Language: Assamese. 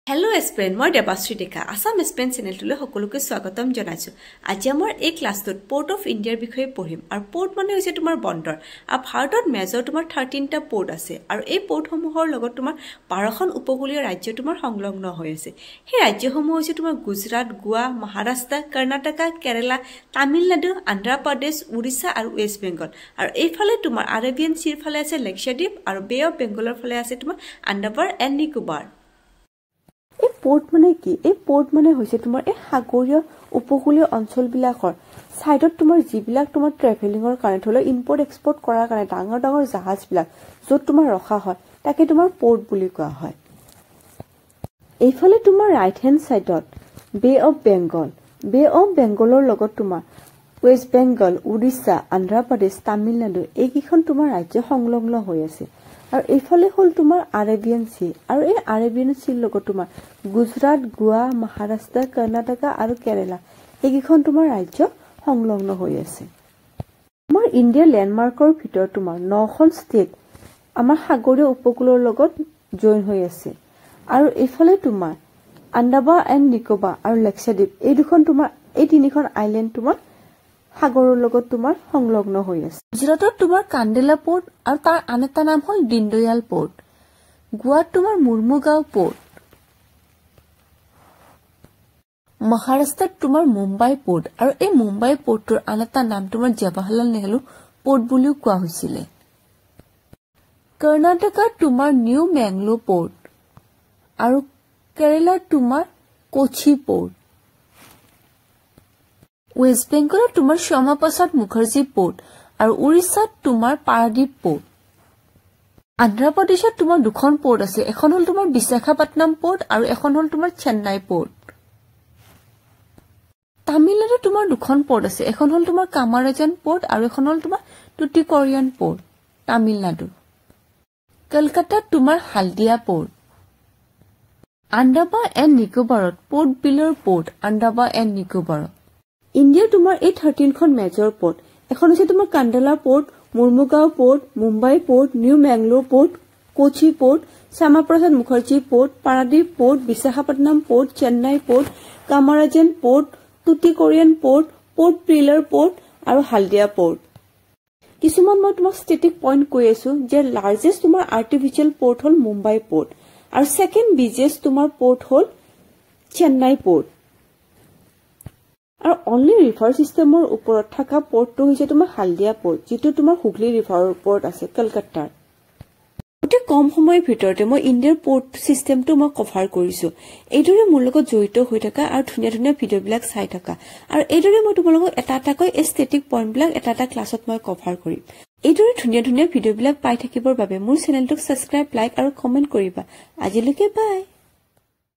Hello aspirant, মই দেবাশ্ৰী ডেকা আসাম aspirant চেনেলটোলৈ সকলোকে স্বাগতম জনাইছো। আজি আমাৰ এই ক্লাছটোত পোৰ্ট অফ ইণ্ডিয়াৰ বিষয়ে পঢ়িম আৰু পোৰ্ট মানে হৈছে তোমাৰ বন্দৰ। আৰু ভাৰতত মেজৰ তোমাৰ 13টা পোৰ্ট আছে আৰু এই পোৰ্টসমূহৰ লগত তোমাৰ 12খন উপকূলীয় ৰাজ্য তোমাৰ সংলগ্ন হৈ আছে। সেই ৰাজ্যসমূহ হৈছে তোমাৰ গুজৰাট, গোৱা, মহাৰাষ্ট্ৰ, কৰ্ণাটকা, কেৰালা, তামিলনাডু, অন্ধ্ৰ প্ৰদেশ, উৰিষ্যা আৰু ৱেষ্ট বেংগল। আৰু এইফালে তোমাৰ আৰেবিয়ান চিৰ ফালে আছে লেকচাদ্বীপ আৰু বে অফ বেংগলৰ ফালে আছে তোমাৰ আন্দামান এণ্ড নিকোবাৰ। এই পোৰ্ট মানে কি? এই পোৰ্ট মানে হৈছে তোমাৰ এই সাগৰীয় উপকূলীয় অঞ্চলবিলাকৰ সাইডত তোমাৰ যিবিলাক তোমাৰ ট্ৰেভেলিঙৰ কাৰণে ধৰি লওক ইম্পৰ্ট এক্সপৰ্ট কৰাৰ কাৰণে ডাঙৰ ডাঙৰ জাহাজবিলাক য'ত তোমাৰ ৰখা হয় তাকে তোমাৰ পোৰ্ট বুলি কোৱা হয়। এইফালে তোমাৰ ৰাইট হেণ্ড সাইডত Bay of Bengal, Bay of বেংগলৰ লগত তোমাৰ ৱেষ্ট বেংগল, উৰিষ্যা, অন্ধ্ৰ প্ৰদেশ, তামিলনাডু এইকেইখন তোমাৰ ৰাজ্য সংলগ্ন হৈ আছে। আৰু এইফালে হ'ল তোমাৰ আৰেবিয়ান চি আৰু এই আৰেবিয়ান চিৰ লগত তোমাৰ গুজৰাট, গোৱা, মহাৰাষ্ট্ৰ, কৰ্ণাটকা আৰু কেৰালা এইকেইখন তোমাৰ ৰাজ্য সংলগ্ন হৈ আছে। আমাৰ ইণ্ডিয়াৰ লেণ্ডমাৰ্কৰ ভিতৰত তোমাৰ 9খন ষ্টেট আমাৰ সাগৰীয় উপকূলৰ লগত জইন হৈ আছে। আৰু এইফালে তোমাৰ আন্দামান এণ্ড নিকোবাৰ আৰু লেকচাদ্বীপ এই দুখন তোমাৰ এই তিনিখন আইলেণ্ড তোমাৰ সাগৰৰ লগত তোমাৰ সংলগ্ন হৈ আছে। গুজৰাটত তোমাৰ কান্দেলা পোৰ্ট আৰু তাৰ আন এটা নাম হ'ল দীনদয়াল পোৰ্ট। গোৱাত তোমাৰ মুৰ্মুগাঁও পোৰ্ট। মহাৰাষ্ট্ৰত তোমাৰ মুম্বাই পোৰ্ট আৰু এই মুম্বাই পোৰ্টৰ আন এটা নাম তোমাৰ জৱাহৰলাল নেহৰু পোৰ্ট বুলিও কোৱা হৈছিলে। কৰ্ণাটকাত তোমাৰ নিউ মেংগলোৰ পোৰ্ট আৰু কেৰালাত তোমাৰ কোচি পোৰ্ট। ৱেষ্ট বেংগলত তোমাৰ শ্যামাপ্ৰসাদ মুখাৰ্জী পোৰ্ট আৰু উৰিষ্যাত তোমাৰ পাৰাদীপ পোৰ্ট। অন্ধ্ৰ প্ৰদেশত তোমাৰ দুখন পোৰ্ট আছে, এখন হ'ল তোমাৰ বিশাখাপট্টনম পোৰ্ট আৰু এখন হ'ল তোমাৰ চেন্নাই পোৰ্ট। তামিলনাডুত তোমাৰ দুখন পোৰ্ট আছে, এখন হ'ল তোমাৰ কামাৰাজান পোৰ্ট আৰু এখন হ'ল তোমাৰ টুটিকৰিয়ান পোৰ্ট তামিলনাডু। কলকাতাত তোমাৰ হালদিয়া পোৰ্ট। আন্দামান এণ্ড নিকোবাৰত পোৰ্ট বিলৰ পোৰ্ট আন্দামান এণ্ড নিকোবাৰত। ইণ্ডিয়াৰ তোমাৰ এই 13খন মেজৰ পোৰ্ট এখন হৈছে তোমাৰ Kandla port, Mormugao port, Mumbai port, New Mangalore port, Kochi port, Shyama Prasad Mukherjee port, Paradip port, Visakhapatnam port, Chennai port, Kamarajar port, Tuticorin port, Port Blair port আৰু হালদিয়া পোৰ্ট। কিছুমান মই তোমাক ষ্টেটিক পইণ্ট কৈ আছো যে লাৰ্জেষ্ট তোমাৰ আৰ্টিফিচিয়েল পোৰ্ট হ'ল মুম্বাই পোৰ্ট আৰু ছেকেণ্ড বিজেষ্ট তোমাৰ পোৰ্ট হ'ল চেন্নাই পোৰ্ট। আৰু অনলি ৰিভাৰ চিষ্টেমৰ ওপৰত থকা পোৰ্টটো হৈছে তোমাৰ হালদিয়া পোৰ্ট, যিটো তোমাৰ হুগলী ৰিভাৰৰ ওপৰত আছে কলকাতাৰ। অতি কম সময়ৰ ভিতৰতে মই ইণ্ডিয়াৰ পোৰ্ট চিষ্টেমটো মই কভাৰ কৰিছো। এইদৰে মোৰ লগত জড়িত হৈ থকা আৰু ধুনীয়া ধুনীয়া ভিডিঅ'বিলাক চাই থকা আৰু এইদৰে মই তোমালোকক এটা এটাকৈ এই ষ্টেটিক পইণ্টবিলাক এটা এটা ক্লাছত মই কভাৰ কৰিম। এইদৰে ধুনীয়া ধুনীয়া ভিডিঅ'বিলাক পাই থাকিবৰ বাবে মোৰ চেনেলটোক ছাবস্ক্ৰাইব, লাইক আৰু কমেণ্ট কৰিবা। আজিলৈকে বাই।